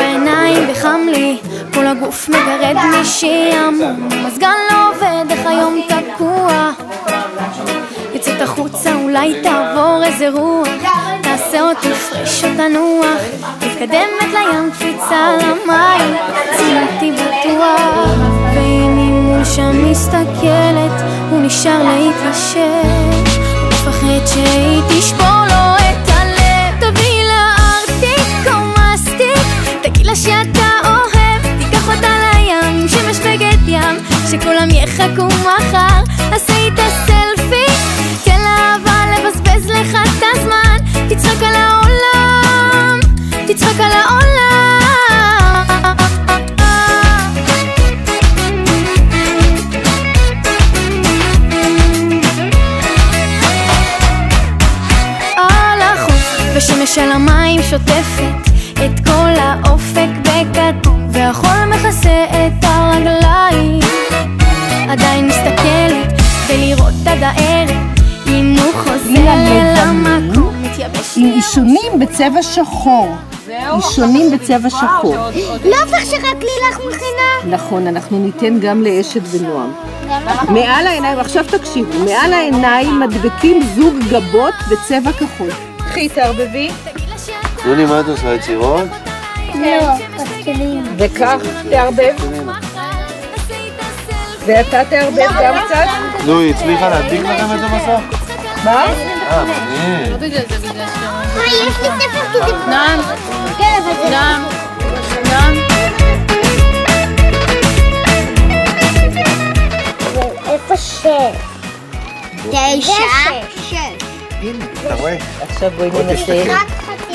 בעיניים וחם לי, כל הגוף מגרד משעמום, מזגן לא עובד, איך היום תקוע, יוצאת החוצה אולי תעבור איזה רוח, תעשה אותי פרש או תנוח, מתקדמת לים קפיצה למים, צילתי בטוח, והנה מול שם מסתכלת, הוא נשאר להתיישב, הוא מפחד שהיא תשבור לו את הלב. תביא לה ארטיק או מסטיק, תגיד לה שאתה אוהב, תיקח אותה לים, שמש בגד ים, שכולם יחכו מחר, עשה איתה סלפי, תן לה אהבה לבזבז לך את הזמן, תצחק על העולם, תצחק על העולם. ושמש על המים שוטפת את כל האופק בכדור, והחול מכסה את הרגליים, עדיין מסתכלת ולראות עד הערב אם הוא חוזר למקום, מתייבש עם אישונים בצבע שחור. אישונים בצבע שחור. לא צריך שרק לילך מכינה. נכון, אנחנו ניתן גם לאשת ונועם. מעל העיניים, עכשיו תקשיבו, מעל העיניים מדבקים זוג גבות בצבע כחול. קחי תערבבי. יוני, מה את עושה? יצירות? לא, פסטלים. וכך תערבב. ואתה תערבב גם קצת. נו, היא הצליחה להדביק לכם את זה מסך? מה? מעניין. לא בגלל זה, בגלל ש... יש לי ספר כדי... נעם. כן, אבל זה... נעם. נעם. איפה 6? 9? 6. אתה רואה? עכשיו בואי ננסה.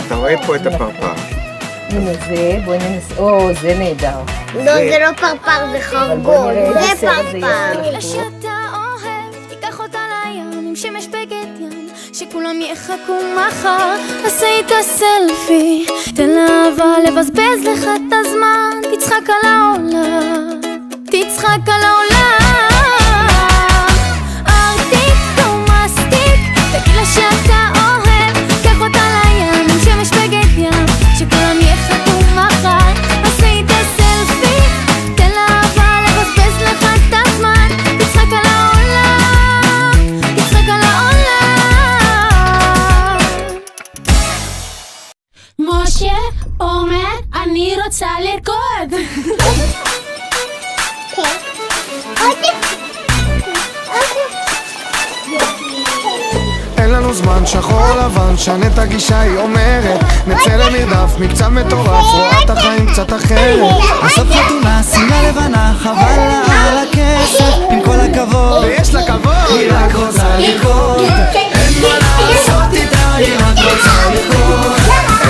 אתה רואה פה את הפרפר. הנה זה, בואי ננסה. או, זה נהדר. לא, זה לא פרפר, זה חרגול. זה פרפר. תגיד לה שאתה אוהב, תיקח אותה לים, עם שמש בגד ים, שכולם יחכו מחר, עשה איתה סלפי, תן לה אהבה לבזבז לך את הזמן, תצחק על העולם, תצחק על העולם. ארטיק או מסטיק, תגיד לה שאתה אוהב, קח אותה לים, עם שמש בגד ים, שכולם יחכו מחר, עשה איתה סלפי, תן לה אהבה לבזבז לך את הזמן, תצחק על העולם, תצחק על העולם. משה אומר, אני רוצה לרקוד. אין לנו זמן, שחור לבן, שנה את הגישה, היא אומרת נצא למרדף, מקצב מטורף, רואה את החיים קצת אחרת. בסוף חתונה, שמלה לבנה, חבל לה על הכסף, עם כל הכבוד ויש לה כבוד, היא רק רוצה לרקוד, אין מה לעשות איתה, היא רק רוצה לרקוד,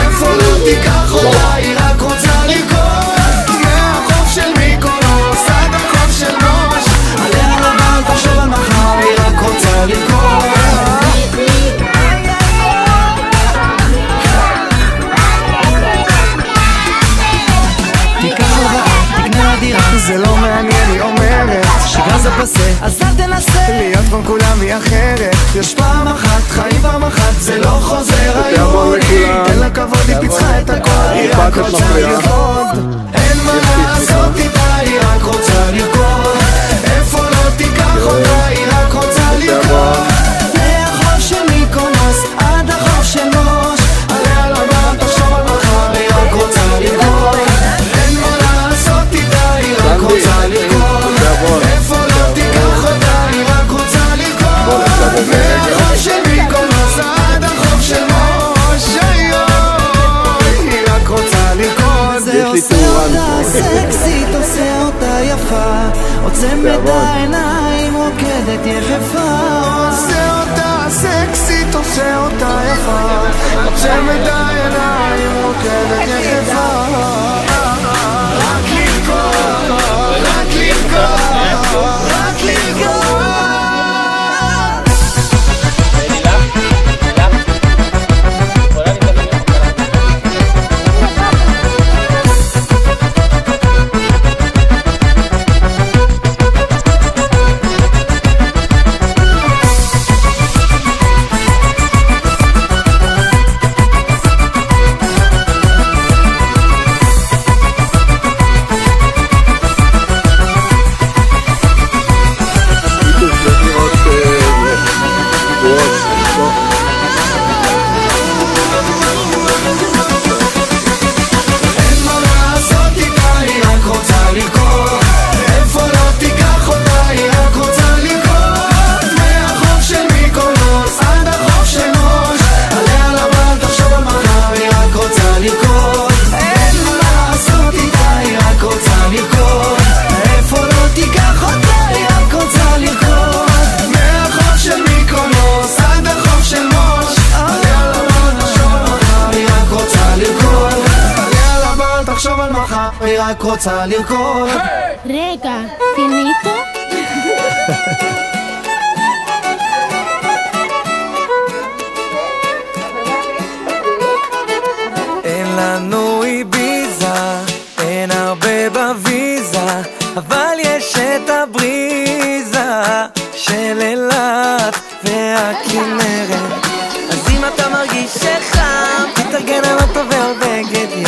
איפה לא תיקח אותה, היא רק רוצה לרקוד, מהחוף של מיקונוס עד החוף של מוש, עליה לבן, תחשוב על מחר, היא רק רוצה לרקוד. זה לא מעניין, היא אומרת שגר זה פסה, אז אל תנסה להיות כמו כולם היא אחרת. יש פעם אחת, חיים פעם אחת, זה לא חוזר היום. תן לה כבוד, היא פיצחה את הכל, היא רק רוצה לרקוד, אין מה לעשות איתה, היא רק רוצה לרקוד, איפה לא תיקח אותה, היא רק רוצה לרקוד, מהחוף של מיקונוס עד החוף של מוש, עליה לבן, תחשוב על מחר, היא רק רוצה לרקוד, אין מה לעשות איתה, היא רק רוצה לרקוד, איפה לא תיקח אותה, היא רק רוצה לרקוד, מהחוף של מיקונוס עד החוף של מוש, היא רק רוצה לרקוד. זה עושה אותה סקסית, עושה אותה יפה, עוצמת העיניים, רוקדת יחפה, עושה אותה סקסית, עושה אותה יפה, עוצמת העיניים, רוקדת יחפה. רק לרקוד, רק לרקוד, רק לרקוד. לחשוב על מחר, היא רק רוצה לרקוד. רגע, פיניטו? אין לנו איביזה, אין הרבה בוויזה, אבל יש את הבריזה של אילת והכנרת. אז אם אתה מרגיש שחם, תתארגן על אוטו ועל בגד ים.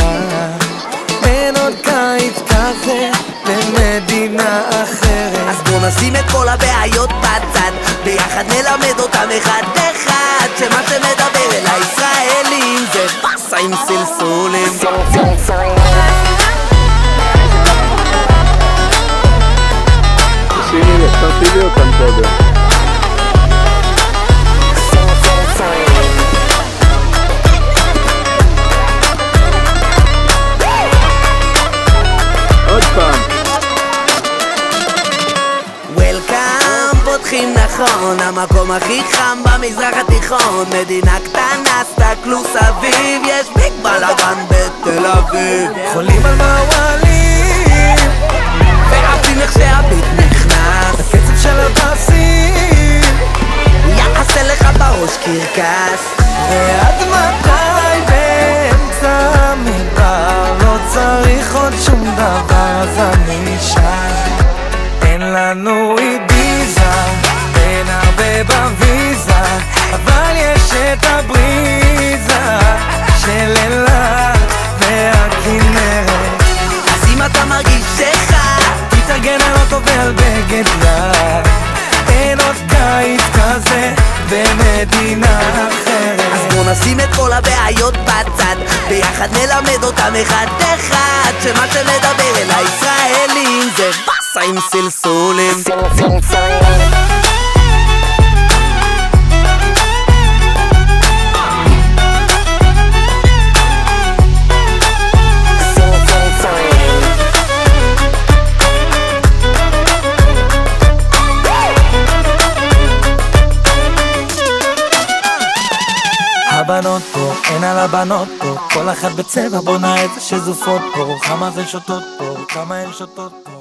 אין עוד קיץ כזה במדינה אחרת. אז בוא נשים את כל הבעיות בצד, ביחד נלמד אותם אחד אחד, שמה שמדבר אל הישראלים זה פסה עם סלסולים. תרטיבי אותם קודם. עוד פעם. וולקאם, פותחים נכון, המקום הכי חם במזרח התיכון. מדינה קטנה, סתכלו סביב, יש ביג בלאגן בתל אביב. חולים על מעוולים ועפים איך שהביט נכנס, הקצב של הבסים יעשה לך בראש קרקס. ועד מתי באמצע המדבר לא צריך עוד שום דבר, אז אני שם. אין לנו איביזה, אין הרבה בוויזה, אבל יש את הבריזה של אילת והכנרת. אז אם אתה מרגיש שחם, תתארגן על אוטו ועל בגד ים. אין עוד קיץ כזה במדינה אחרת. אז בוא נשים את כל הבעיות בצד, ביחד נלמד אותם אחד אחד, שמה שמדבר אל הישראלים זה פסה עם סלסולים. הבנות פה, אין על הבנות פה, כל אחת בצבע בונה את זה שזופות פה, כמה זה שותות פה, כמה הן שותות פה.